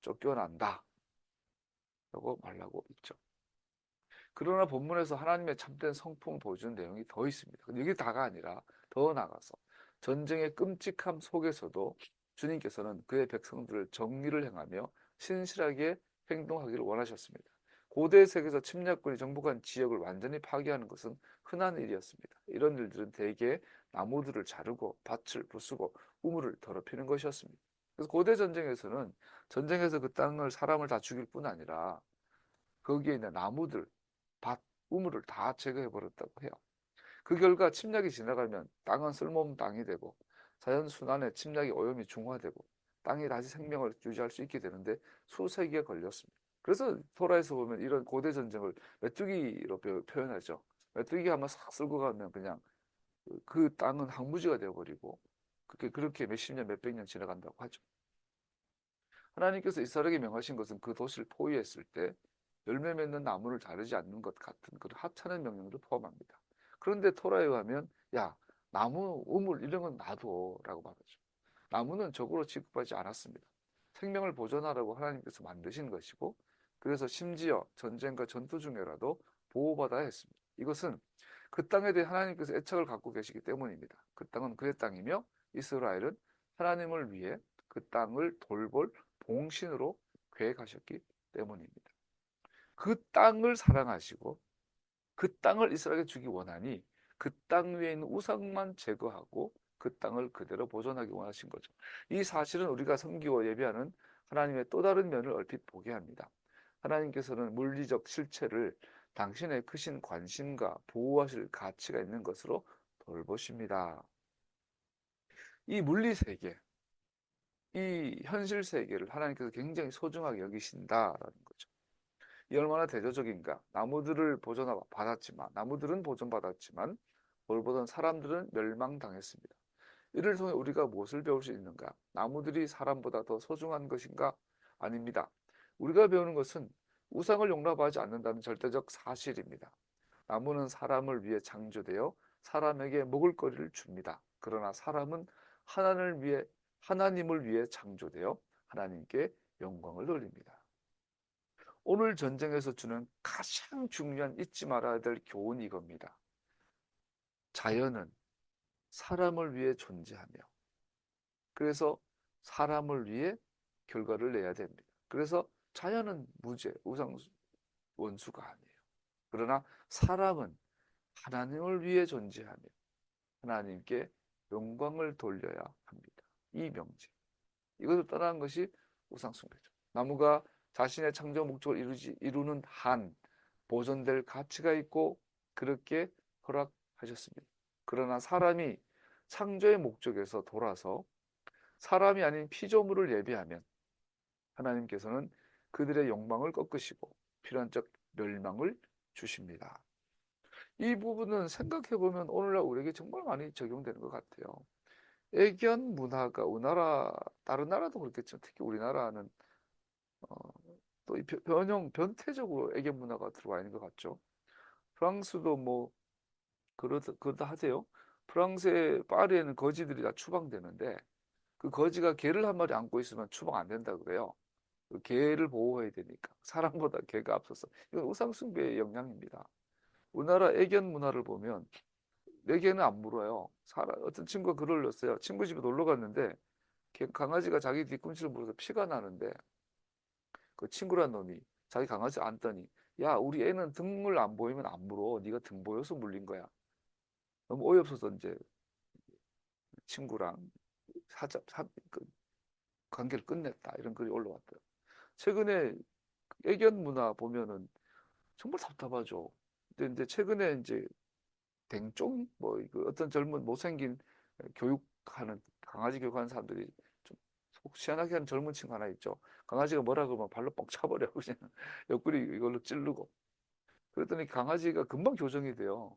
쫓겨난다 라고 말하고 있죠. 그러나 본문에서 하나님의 참된 성품을 보여주는 내용이 더 있습니다. 이게 다가 아니라 더 나아가서 전쟁의 끔찍함 속에서도 주님께서는 그의 백성들을 정의를 행하며 신실하게 행동하기를 원하셨습니다. 고대 세계에서 침략군이 정복한 지역을 완전히 파괴하는 것은 흔한 일이었습니다. 이런 일들은 대개 나무들을 자르고 밭을 부수고 우물을 더럽히는 것이었습니다. 그래서 고대 전쟁에서는 전쟁에서 그 땅을 사람을 다 죽일 뿐 아니라 거기에 있는 나무들, 밭, 우물을 다 제거해 버렸다고 해요. 그 결과 침략이 지나가면 땅은 쓸모없는 땅이 되고 자연 순환에 침략이 오염이 중화되고 땅이 다시 생명을 유지할 수 있게 되는데 수세기가 걸렸습니다. 그래서 토라에서 보면 이런 고대 전쟁을 메뚜기로 표현하죠. 메뚜기가 한번 싹 쓸고 가면 그냥 그 땅은 황무지가 되어버리고 그렇게 몇십 년, 몇백 년 지나간다고 하죠. 하나님께서 이스라엘에게 명하신 것은 그 도시를 포위했을 때 열매 맺는 나무를 자르지 않는 것 같은 그런 하찮은 명령도 포함합니다. 그런데 토라에 의하면 야 나무, 우물 이런 건 놔둬라고 말하죠. 나무는 적으로 취급하지 않았습니다. 생명을 보존하라고 하나님께서 만드신 것이고 그래서 심지어 전쟁과 전투 중에라도 보호받아야 했습니다. 이것은 그 땅에 대해 하나님께서 애착을 갖고 계시기 때문입니다. 그 땅은 그의 땅이며 이스라엘은 하나님을 위해 그 땅을 돌볼 봉신으로 계획하셨기 때문입니다. 그 땅을 사랑하시고 그 땅을 이스라엘에게 주기 원하니 그 땅 위에 있는 우상만 제거하고 그 땅을 그대로 보존하기 원하신 거죠. 이 사실은 우리가 섬기고 예배하는 하나님의 또 다른 면을 얼핏 보게 합니다. 하나님께서는 물리적 실체를 당신의 크신 관심과 보호하실 가치가 있는 것으로 돌보십니다. 이 물리 세계, 이 현실 세계를 하나님께서 굉장히 소중하게 여기신다라는 거죠. 이 얼마나 대조적인가. 나무들은 보존받았지만 돌보던 사람들은 멸망당했습니다. 이를 통해 우리가 무엇을 배울 수 있는가? 나무들이 사람보다 더 소중한 것인가? 아닙니다. 우리가 배우는 것은 우상을 용납하지 않는다는 절대적 사실입니다. 나무는 사람을 위해 창조되어 사람에게 먹을 거리를 줍니다. 그러나 사람은 하나님을 위해 창조되어 하나님께 영광을 돌립니다. 오늘 전쟁에서 주는 가장 중요한 잊지 말아야 될 교훈이 이겁니다. 자연은 사람을 위해 존재하며 그래서 사람을 위해 결과를 내야 됩니다. 그래서 자연은 무죄, 원수가 아니에요. 그러나 사람은 하나님을 위해 존재하며 하나님께 영광을 돌려야 합니다. 이 명제. 이것을 떠나는 것이 우상숭배죠. 나무가 자신의 창조 목적을 이루는 한 보존될 가치가 있고 그렇게 허락하셨습니다. 그러나 사람이 창조의 목적에서 돌아서 사람이 아닌 피조물을 예배하면 하나님께서는 그들의 욕망을 꺾으시고 필연적 멸망을 주십니다. 이 부분은 생각해보면 오늘날 우리에게 정말 많이 적용되는 것 같아요. 애견 문화가 다른 나라도 그렇겠죠. 특히 우리나라는 또이 변태적으로 애견 문화가 들어와 있는 것 같죠. 프랑스도 뭐 그러다 하세요. 프랑스의 파리에는 거지들이 다 추방되는데 그 거지가 개를 한 마리 안고 있으면 추방 안 된다 그래요. 그 개를 보호해야 되니까 사람보다 개가 앞서서 이건 우상숭배의 영향입니다. 우리나라 애견 문화를 보면 내 개는 안 물어요. 어떤 친구가 글을 올렸어요. 친구 집에 놀러 갔는데 강아지가 자기 뒤꿈치를 물어서 피가 나는데 그 친구란 놈이 자기 강아지 안더니 야 우리 애는 등을 안 보이면 안 물어. 네가 등 보여서 물린 거야. 너무 어이없어서 이제 친구랑 그 관계를 끝냈다. 이런 글이 올라왔대요. 최근에 애견 문화 보면은 정말 답답하죠. 근데 이제 최근에 이제 댕쫑 뭐그 어떤 젊은 못생긴 교육하는 강아지 교육하는 사람들이 좀 속 시원하게 하는 젊은 친구 하나 있죠. 강아지가 뭐라 그러면 발로 뻥 차버려 그냥 옆구리 이걸로 찌르고. 그랬더니 강아지가 금방 교정이 돼요.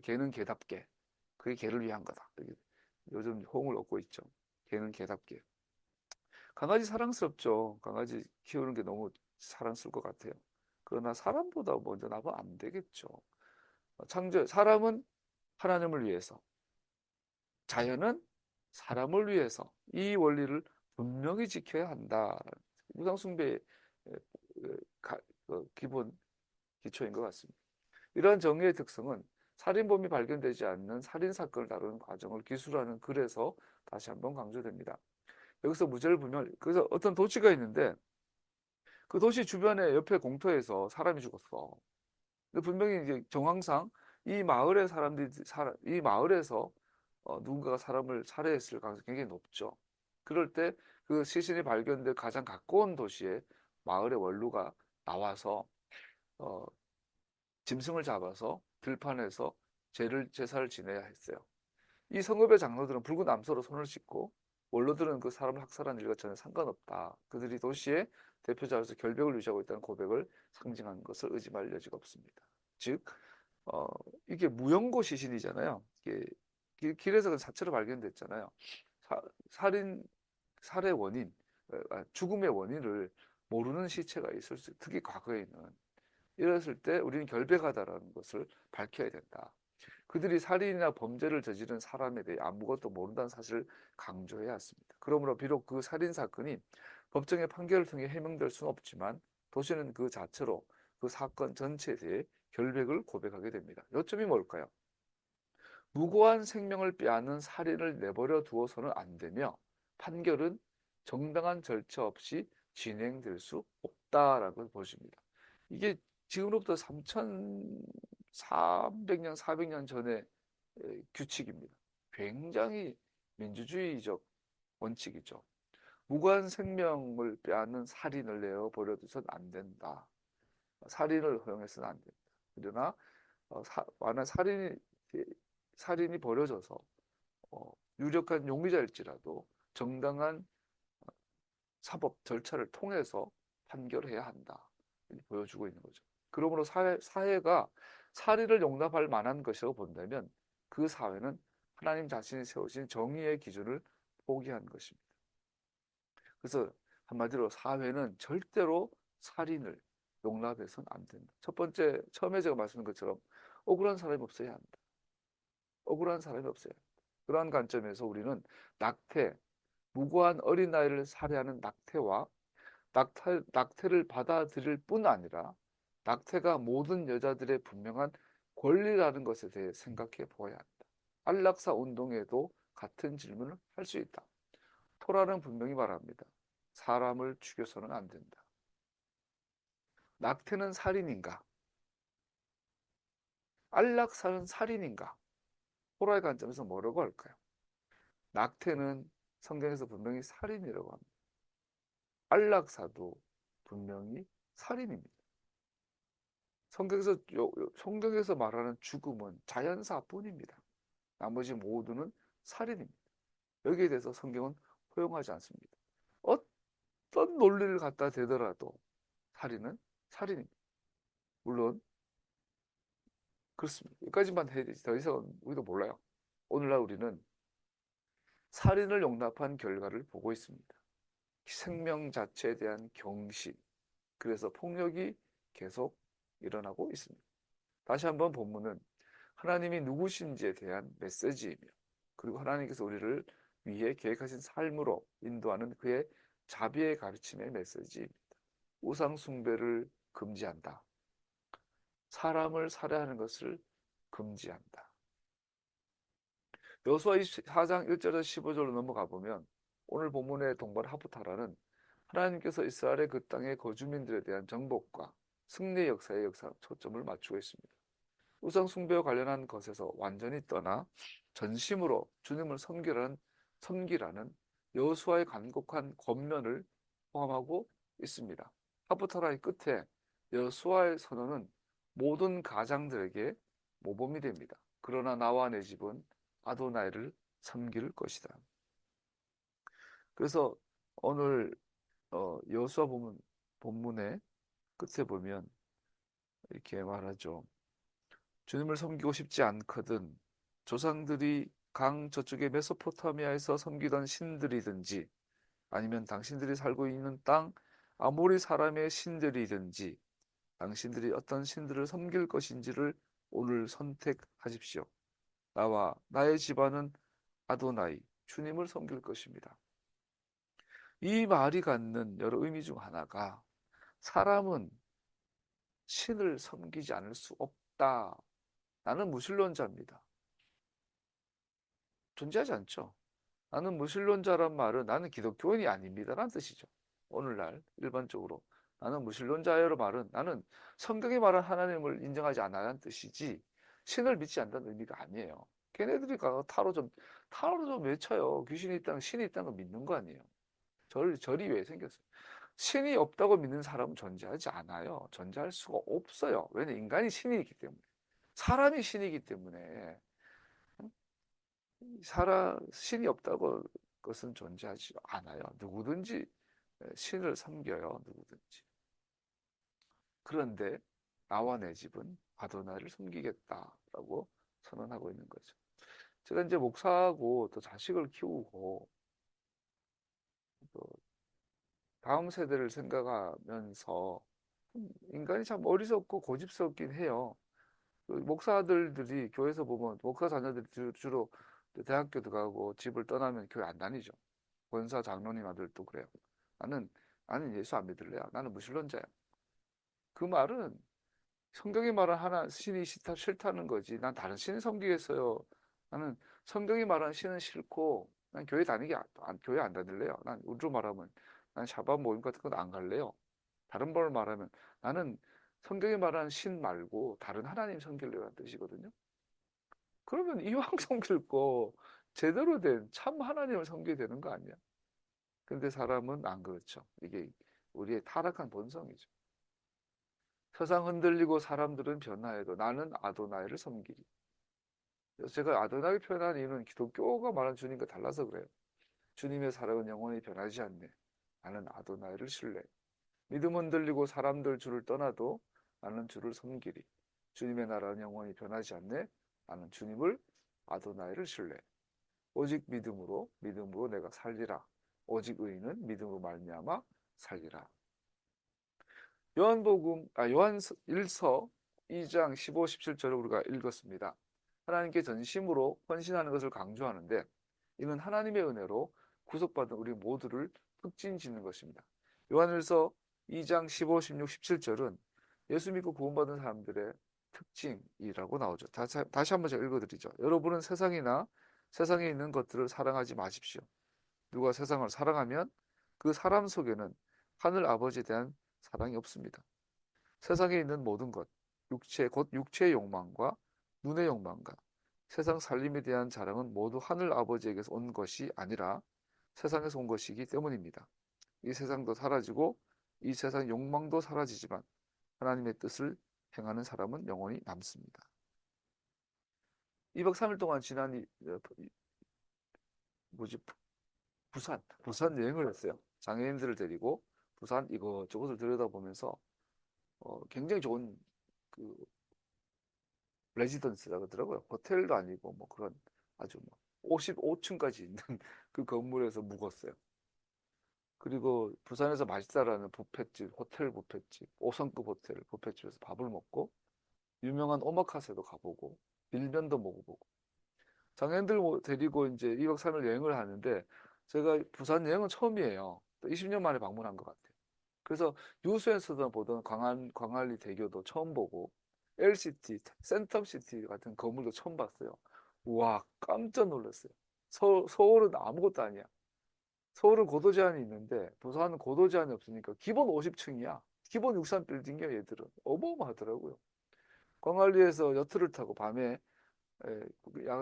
개는 개답게. 그게 개를 위한 거다. 요즘 호응을 얻고 있죠. 개는 개답게. 강아지 사랑스럽죠. 강아지 키우는 게 너무 사랑스러울 것 같아요. 그러나 사람보다 먼저 나면 안 되겠죠. 사람은 하나님을 위해서, 자연은 사람을 위해서 이 원리를 분명히 지켜야 한다. 우상숭배의 기본 기초인 것 같습니다. 이러한 정의의 특성은 살인범이 발견되지 않는 살인사건을 다루는 과정을 기술하는 글에서 다시 한번 강조됩니다. 여기서 무죄를 분명, 그래서 어떤 도시가 있는데 그 도시 주변에 옆에 공터에서 사람이 죽었어. 근데 분명히 이제 정황상 이 마을의 사람들이 이 마을에서 누군가가 사람을 살해했을 가능성이 굉장히 높죠. 그럴 때 그 시신이 발견될 가장 가까운 도시에 마을의 원루가 나와서 어, 짐승을 잡아서 들판에서 제사를 지내야 했어요. 이 성읍의 장로들은 붉은 암소로 손을 씻고 원로들은 그 사람을 학살한 일과 전혀 상관없다. 그들이 도시의 대표자로서 결벽을 유지하고 있다는 고백을 상징하는 것을 의심할 여지가 없습니다. 즉, 어, 이게 무연고 시신이잖아요. 이게 길에서 그 사체로 발견됐잖아요. 살인, 살해 원인, 죽음의 원인을 모르는 시체가 있을 수, 특히 과거에는 이랬을 때 우리는 결백하다라는 것을 밝혀야 된다. 그들이 살인이나 범죄를 저지른 사람에 대해 아무것도 모른다는 사실을 강조해야 했습니다. 그러므로 비록 그 살인 사건이 법정의 판결을 통해 해명될 수는 없지만 도시는 그 자체로 그 사건 전체에 대해 결백을 고백하게 됩니다. 요점이 뭘까요? 무고한 생명을 빼앗는 살인을 내버려 두어서는 안 되며 판결은 정당한 절차 없이 진행될 수 없다라는 걸 보십니다. 이게 지금으로부터 3,400년, 400년 전의 규칙입니다. 굉장히 민주주의적 원칙이죠. 무고한 생명을 빼앗는 살인을 내어버려 두서는 안 된다. 살인을 허용해서는 안 된다. 그러나 만약 살인이 벌어져서 유력한 용의자일지라도 정당한 사법 절차를 통해서 판결해야 한다. 보여주고 있는 거죠. 그러므로 사회가 살인을 용납할 만한 것이라고 본다면 그 사회는 하나님 자신이 세우신 정의의 기준을 포기한 것입니다. 그래서 한마디로 사회는 절대로 살인을 용납해서는 안 된다. 첫 번째, 처음에 제가 말씀드린 것처럼 억울한 사람이 없어야 한다. 억울한 사람이 없어야 한다. 그러한 관점에서 우리는 낙태, 무고한 어린아이를 살해하는 낙태와 낙태를 받아들일 뿐 아니라 낙태가 모든 여자들의 분명한 권리라는 것에 대해 생각해 보아야 한다. 안락사 운동에도 같은 질문을 할 수 있다. 토라는 분명히 말합니다. 사람을 죽여서는 안 된다. 낙태는 살인인가? 안락사는 살인인가? 토라의 관점에서 뭐라고 할까요? 낙태는 성경에서 분명히 살인이라고 합니다. 안락사도 분명히 살인입니다. 성경에서 말하는 죽음은 자연사뿐입니다. 나머지 모두는 살인입니다. 여기에 대해서 성경은 허용하지 않습니다. 어떤 논리를 갖다 대더라도 살인은 살인입니다. 물론 그렇습니다. 여기까지만 해야 되지. 더 이상은 우리도 몰라요. 오늘날 우리는 살인을 용납한 결과를 보고 있습니다. 생명 자체에 대한 경시, 그래서 폭력이 계속 일어나고 있습니다. 다시 한번 본문은 하나님이 누구신지에 대한 메시지이며 그리고 하나님께서 우리를 위해 계획하신 삶으로 인도하는 그의 자비의 가르침의 메시지입니다. 우상 숭배를 금지한다. 사람을 살해하는 것을 금지한다. 여호수아 4장 1절에서 15절로 넘어가 보면 오늘 본문의 동반 하프타라는 하나님께서 이스라엘의 그 땅의 거주민들에 대한 정복과 승리의 역사에 초점을 맞추고 있습니다. 우상 숭배와 관련한 것에서 완전히 떠나 전심으로 주님을 섬기라는 여호수아의 간곡한 권면을 포함하고 있습니다. 하프터라의 끝에 여호수아의 선언은 모든 가장들에게 모범이 됩니다. 그러나 나와 내 집은 아도나이를 섬길 것이다. 그래서 오늘 여호수아 본문의 끝에 보면 이렇게 말하죠. 주님을 섬기고 싶지 않거든 조상들이 강 저쪽의 메소포타미아에서 섬기던 신들이든지 아니면 당신들이 살고 있는 땅 아모리 사람의 신들이든지 당신들이 어떤 신들을 섬길 것인지를 오늘 선택하십시오. 나와 나의 집안은 아도나이 주님을 섬길 것입니다. 이 말이 갖는 여러 의미 중 하나가 사람은 신을 섬기지 않을 수 없다. 나는 무신론자입니다. 존재하지 않죠. 나는 무신론자란 말은 나는 기독교인이 아닙니다라는 뜻이죠. 오늘날 일반적으로 나는 무신론자예요 말은 나는 성경이 말한 하나님을 인정하지 않아라는 뜻이지 신을 믿지 않는다는 의미가 아니에요. 걔네들이 가서 타로좀 외쳐요. 귀신이 있다는 신이 있다는 거 믿는 거 아니에요. 절이 왜 생겼어요? 신이 없다고 믿는 사람은 존재하지 않아요. 존재할 수가 없어요. 왜냐면 인간이 신이기 때문에. 사람이 신이기 때문에 신이 없다고 것은 존재하지 않아요. 누구든지 신을 섬겨요. 누구든지. 그런데 나와 내 집은 아도나이를 섬기겠다라고 선언하고 있는 거죠. 제가 이제 목사하고 또 자식을 키우고 또 다음 세대를 생각하면서 인간이 참 어리석고 고집스럽긴 해요. 그 목사들이 교회에서 보면 목사 자녀들이 주로 대학교 들어가고 집을 떠나면 교회 안 다니죠. 권사 장로님 아들도 그래요. 나는 나는 예수 안 믿을래요. 나는 무신론자야. 그 말은 성경이 말한 하나 신이 싫다는 거지. 난 다른 신을 섬기겠어요. 나는 성경이 말하는 신은 싫고 난 교회 안 다닐래요. 난 우리로 말하면 난 샤bat 모임 같은 건 안 갈래요. 다른 걸 말하면 나는 성경이 말하는 신 말고 다른 하나님 섬기려는 뜻이거든요. 그러면 이왕 섬길 거 제대로 된 참 하나님을 섬겨야 되는 거 아니야? 근데 사람은 안 그렇죠. 이게 우리의 타락한 본성이죠. 세상 흔들리고 사람들은 변화해도 나는 아도나이를 섬기리. 그래서 제가 아도나이 표현한 이유는 기독교가 말하는 주님과 달라서 그래요. 주님의 사랑은 영원히 변하지 않네. 나는 아도나이를 신뢰. 믿음 흔들리고 사람들 주를 떠나도 나는 주를 섬기리. 주님의 나라는 영원히 변하지 않네. 나는 주님을 아도나이를 신뢰. 오직 믿음으로 내가 살리라. 오직 의인은 믿음으로 말미암아 살리라. 요한 1서 2장 15, 17절을 우리가 읽었습니다. 하나님께 전심으로 헌신하는 것을 강조하는데 이는 하나님의 은혜로 구속받은 우리 모두를 특징 짓는 것입니다. 요한1서 2장 15, 16, 17절은 예수 믿고 구원받은 사람들의 특징이라고 나오죠. 다시 한번 제가 읽어드리죠. 여러분은 세상에 있는 것들을 사랑하지 마십시오. 누가 세상을 사랑하면 그 사람 속에는 하늘 아버지에 대한 사랑이 없습니다. 세상에 있는 모든 것, 곧 육체의 욕망과 눈의 욕망과 세상 살림에 대한 자랑은 모두 하늘 아버지에게서 온 것이 아니라 세상에서 온 것이기 때문입니다. 이 세상도 사라지고 이 세상 욕망도 사라지지만 하나님의 뜻을 행하는 사람은 영원히 남습니다. 2박 3일 동안 지난 뭐지 부산 여행을 했어요. 장애인들을 데리고 부산 이것저것을 들여다보면서 굉장히 좋은 그 레지던스라 그러더라고요. 호텔도 아니고 뭐 그런 아주 뭐 55층까지 있는 그 건물에서 묵었어요. 그리고 부산에서 맛있다라는 뷔페집, 호텔 뷔페집, 5성급 호텔 뷔페집에서 밥을 먹고 유명한 오마카세도 가보고 빌면도 먹어보고 장애인들 데리고 이제 2박 3일 여행을 하는데 제가 부산 여행은 처음이에요. 20년 만에 방문한 것 같아요. 그래서 뉴스에서도 보던 광안리 대교도 처음 보고 LCT, 센텀시티 같은 건물도 처음 봤어요. 우와, 깜짝 놀랐어요. 서울은 아무것도 아니야. 서울은 고도 제한이 있는데 부산은 고도 제한이 없으니까 기본 50층이야. 기본 63 빌딩이야, 얘들은. 어마어마하더라고요. 광안리에서 여트를 타고 밤에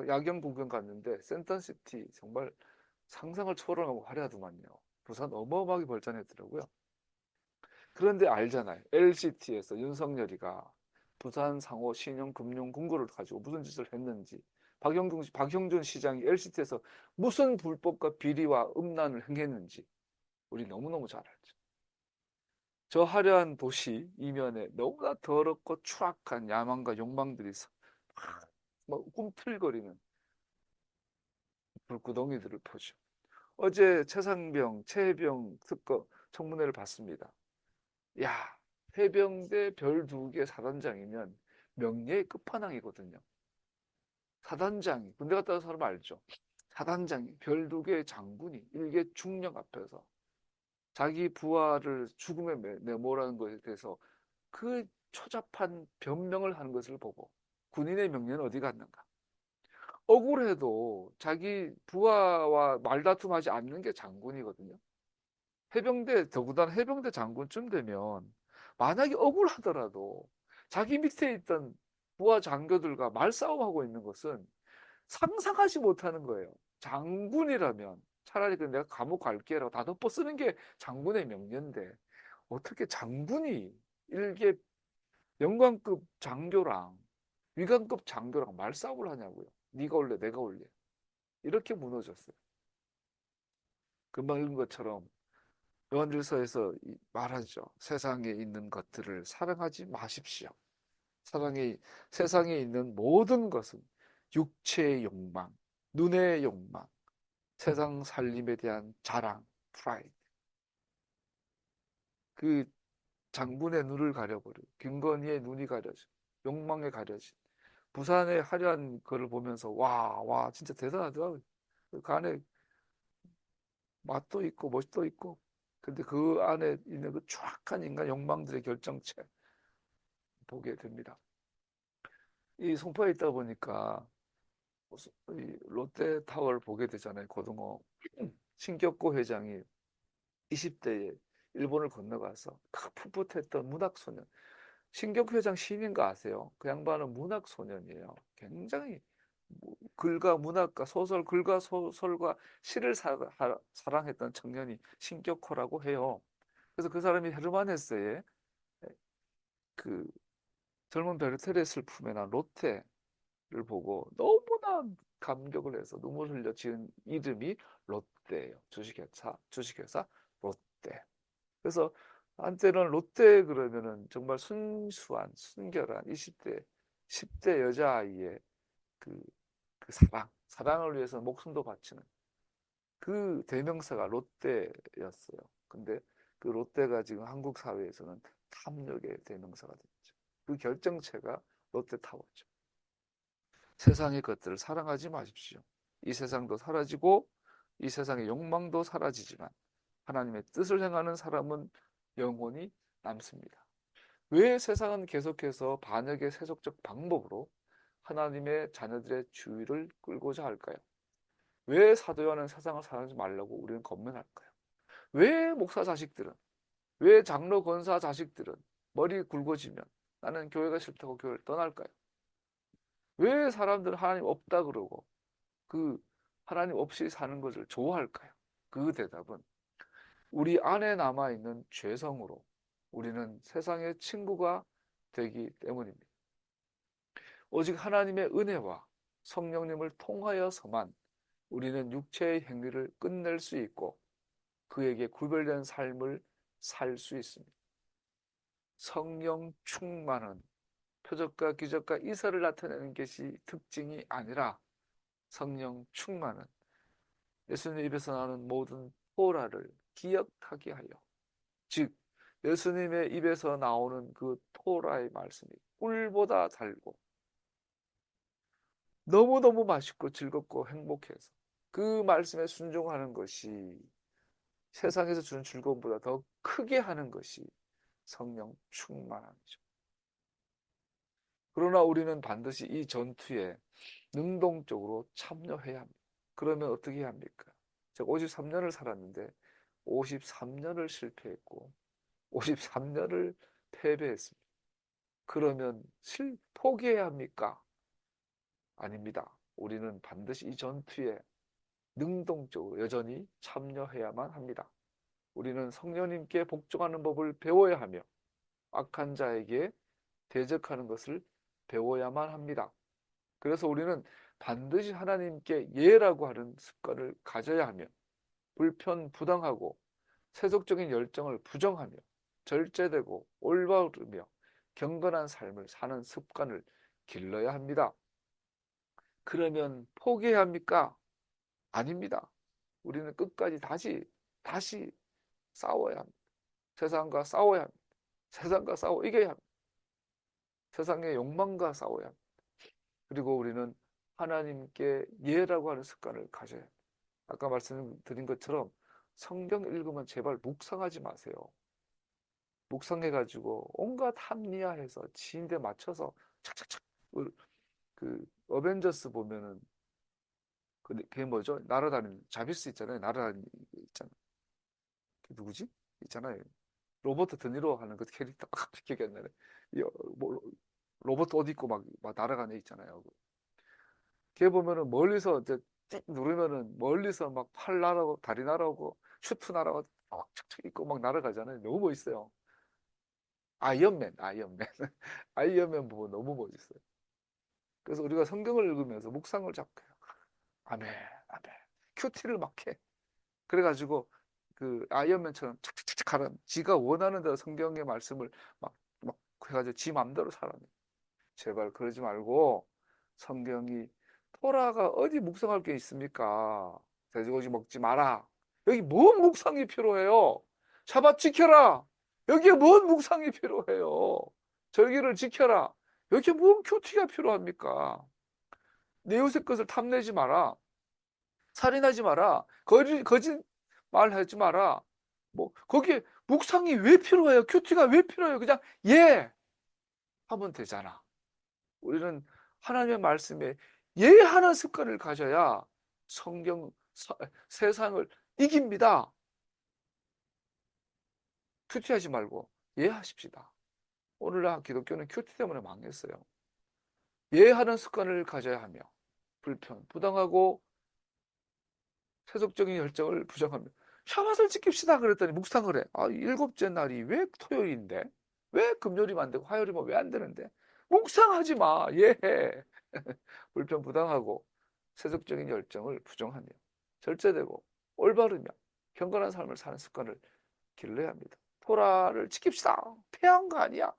야경 구경 갔는데 센텀시티 정말 상상을 초월하고 화려하더만요. 부산 어마어마하게 발전했더라고요. 그런데 알잖아요. LCT에서 윤석열이가 부산 상호 신용금융공고를 가지고 무슨 짓을 했는지, 박형준 시장이 LCT에서 무슨 불법과 비리와 음란을 행했는지 우리 너무너무 잘 알죠. 저 화려한 도시 이면에 너무나 더럽고 추악한 야망과 욕망들이 막 꿈틀거리는 불구덩이들을 보죠. 어제 최해병 특검 청문회를 봤습니다. 야, 해병대 별 2개 사단장이면 명예의 끝판왕이거든요. 사단장이, 군대 갔다 온 사람 알죠? 사단장이 별 2개의 장군이 일개 중령 앞에서 자기 부하를 죽음에 내몰아는 것에 대해서 그 초잡한 변명을 하는 것을 보고 군인의 명예는 어디 갔는가? 억울해도 자기 부하와 말다툼하지 않는 게 장군이거든요. 해병대, 더구나 해병대 장군쯤 되면 만약에 억울하더라도 자기 밑에 있던 부하 장교들과 말싸움하고 있는 것은 상상하지 못하는 거예요. 장군이라면 차라리 내가 감옥 갈게라고 다 덮어 쓰는 게 장군의 명예인데 어떻게 장군이 일개 영관급 장교랑 위관급 장교랑 말싸움을 하냐고요. 네가 올래 내가 올래. 이렇게 무너졌어요. 금방 읽은 것처럼 요한일서에서 말하죠. 세상에 있는 것들을 사랑하지 마십시오. 세상에 있는 모든 것은 육체의 욕망, 눈의 욕망, 세상 살림에 대한 자랑, 프라이드. 그 장군의 눈을 가려버려. 김건희의 눈이 가려져. 욕망에 가려진. 부산의 화려한 거를 보면서 와 진짜 대단하더라고요. 그 안에 맛도 있고 멋도 있고. 근데 그 안에 있는 그 추악한 인간 욕망들의 결정체 보게 됩니다. 이 송파에 있다 보니까 이 롯데타워를 보게 되잖아요. 고등어. 신격고 회장이 20대에 일본을 건너가서 풋풋했던 문학소년. 신격호 회장 시인인 거 아세요? 그 양반은 문학소년이에요. 굉장히 글과 문학과 소설, 글과 소설과 시를 사랑했던 청년이 신격호라고 해요. 그래서 그 사람이 헤르만 헤세의 그 젊은 베르테르의 품에 난 롯데를 보고 너무나 감격을 해서 눈물 흘려 지은 이름이 롯데예요. 주식회사 롯데. 그래서 한때는 롯데 그러면은 정말 순수한 순결한 20대 10대 여자아이의 그, 그 사랑을 위해서 목숨도 바치는 그 대명사가 롯데였어요. 근데 그 롯데가 지금 한국 사회에서는 탐욕의 대명사가 됐죠. 그 결정체가 롯데타워죠. 세상의 것들을 사랑하지 마십시오. 이 세상도 사라지고 이 세상의 욕망도 사라지지만 하나님의 뜻을 행하는 사람은 영원히 남습니다. 왜 세상은 계속해서 반역의 세속적 방법으로 하나님의 자녀들의 주의를 끌고자 할까요? 왜 사도 요한은 세상을 사랑하지 말라고 우리는 권면할까요? 왜 목사 자식들은, 왜 장로 권사 자식들은 머리 굵어지면 나는 교회가 싫다고 교회를 떠날까요? 왜 사람들은 하나님 없다 그러고 그 하나님 없이 사는 것을 좋아할까요? 그 대답은 우리 안에 남아있는 죄성으로 우리는 세상의 친구가 되기 때문입니다. 오직 하나님의 은혜와 성령님을 통하여서만 우리는 육체의 행위를 끝낼 수 있고 그에게 구별된 삶을 살 수 있습니다. 성령 충만은 표적과 기적과 이사를 나타내는 것이 특징이 아니라 성령 충만은 예수님 입에서 나오는 모든 토라를 기억하게 하여 즉 예수님의 입에서 나오는 그 토라의 말씀이 꿀보다 달고 너무너무 맛있고 즐겁고 행복해서 그 말씀에 순종하는 것이 세상에서 주는 즐거움보다 더 크게 하는 것이 성령 충만함이죠. 그러나 우리는 반드시 이 전투에 능동적으로 참여해야 합니다. 그러면 어떻게 해야 합니까? 제가 53년을 살았는데 53년을 실패했고 53년을 패배했습니다. 그러면 포기해야 합니까? 아닙니다. 우리는 반드시 이 전투에 능동적으로 여전히 참여해야만 합니다. 우리는 성령님께 복종하는 법을 배워야 하며 악한 자에게 대적하는 것을 배워야만 합니다. 그래서 우리는 반드시 하나님께 예라고 하는 습관을 가져야 하며 불편부당하고 세속적인 열정을 부정하며 절제되고 올바르며 경건한 삶을 사는 습관을 길러야 합니다. 그러면 포기해야 합니까? 아닙니다. 우리는 끝까지 다시 싸워야 합니다. 세상과 싸워야 합니다. 세상과 싸워 이겨야 합니다. 세상의 욕망과 싸워야 합니다. 그리고 우리는 하나님께 예라고 하는 습관을 가져야 합니다. 아까 말씀드린 것처럼 성경 읽으면 제발 묵상하지 마세요. 묵상해가지고 온갖 합리화해서 지인데 맞춰서 착착착. 그 어벤져스 보면은 그게 뭐죠? 날아다니는 자비스 있잖아요. 날아다니는 있잖아요. 그 누구지? 있잖아요. 로버트 드니로 하는 그 캐릭터 갑자기 기억이 안 나네. 뭐 로버트 옷 입고 막 날아가는 애 있잖아요. 걔 보면은 멀리서 이제 띡 누르면은 멀리서 막 팔 날아오고 다리 날아오고 슈트 날아오고 착착 입고 막 날아가잖아요. 너무 멋있어요. 아이언맨. 아이언맨 부분 너무 멋있어요. 그래서 우리가 성경을 읽으면서 묵상을 자꾸 해요. 아멘, 아멘. 큐티를 막 해. 그래가지고 그 아이언맨처럼 착착착착 하는 지가 원하는 대로 성경의 말씀을 막 해가지고 지 맘대로 살아내. 제발 그러지 말고 성경이 토라가 어디 묵상할 게 있습니까? 돼지고기 먹지 마라. 여기 뭔 묵상이 필요해요? 샤bat 지켜라. 여기에 뭔 묵상이 필요해요? 절기를 지켜라. 여기에 뭔 큐티가 필요합니까? 내 이웃의 것을 탐내지 마라. 살인하지 마라. 거짓말 하지 마라. 뭐 거기에 묵상이 왜 필요해요? 큐티가 왜 필요해요? 그냥 예 하면 되잖아. 우리는 하나님의 말씀에 예하는 습관을 가져야 세상을 이깁니다. 큐티하지 말고 예하십시다. 오늘날 기독교는 큐티 때문에 망했어요. 예하는 습관을 가져야 하며 부당하고 세속적인 열정을 부정하며 샤밧을 지킵시다 그랬더니 묵상을 해. 일곱째 날이 왜 토요일인데? 왜 금요일이면 안 되고 화요일이면 왜 안 되는데? 묵상하지 마. 예해. 불편부당하고 세속적인 열정을 부정하며 절제되고 올바르며 경건한 삶을 사는 습관을 길러야 합니다. 토라를 지킵시다. 폐한 거 아니야.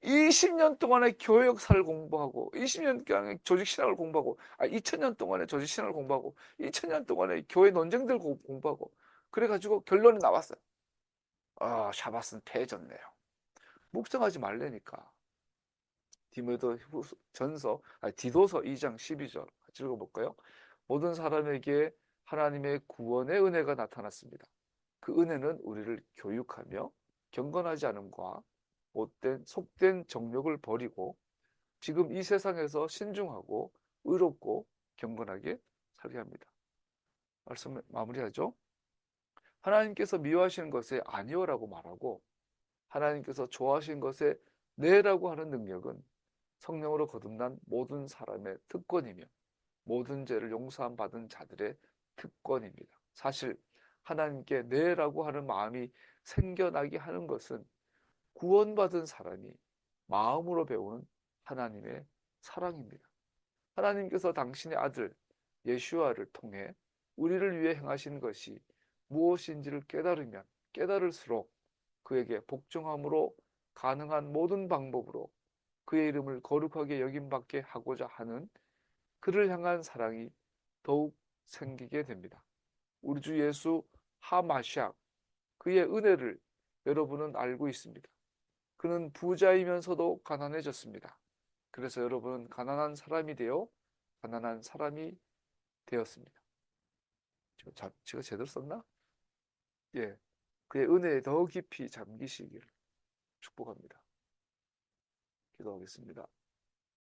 20년 동안의 교회 역사를 공부하고 20년 동안의 조직 신학을 공부하고 2000년 동안의 조직 신학을 공부하고 2000년 동안의 교회 논쟁들 공부하고 그래가지고 결론이 나왔어요. 샤밧은 폐해졌네요. 묵상하지 말래니까. 디도서 2장 12절 같이 읽어볼까요? 모든 사람에게 하나님의 구원의 은혜가 나타났습니다. 그 은혜는 우리를 교육하며 경건하지 않음과 속된 정욕을 버리고 지금 이 세상에서 신중하고 의롭고 경건하게 살게 합니다. 말씀 마무리하죠. 하나님께서 미워하시는 것에 아니오라고 말하고 하나님께서 좋아하시는 것에 네라고 하는 능력은 성령으로 거듭난 모든 사람의 특권이며 모든 죄를 용서함 받은 자들의 특권입니다. 사실 하나님께 네라고 하는 마음이 생겨나게 하는 것은 구원받은 사람이 마음으로 배우는 하나님의 사랑입니다. 하나님께서 당신의 아들 예슈아를 통해 우리를 위해 행하신 것이 무엇인지를 깨달으면 깨달을수록 그에게 복종함으로 가능한 모든 방법으로 그의 이름을 거룩하게 여김받게 하고자 하는 그를 향한 사랑이 더욱 생기게 됩니다. 우리 주 예수 하마샥 그의 은혜를 여러분은 알고 있습니다. 그는 부자이면서도 가난해졌습니다. 그래서 여러분은 가난한 사람이 되어 가난한 사람이 되었습니다. 제가 제대로 썼나? 예, 그의 은혜에 더 깊이 잠기시기를 축복합니다. 기도하겠습니다.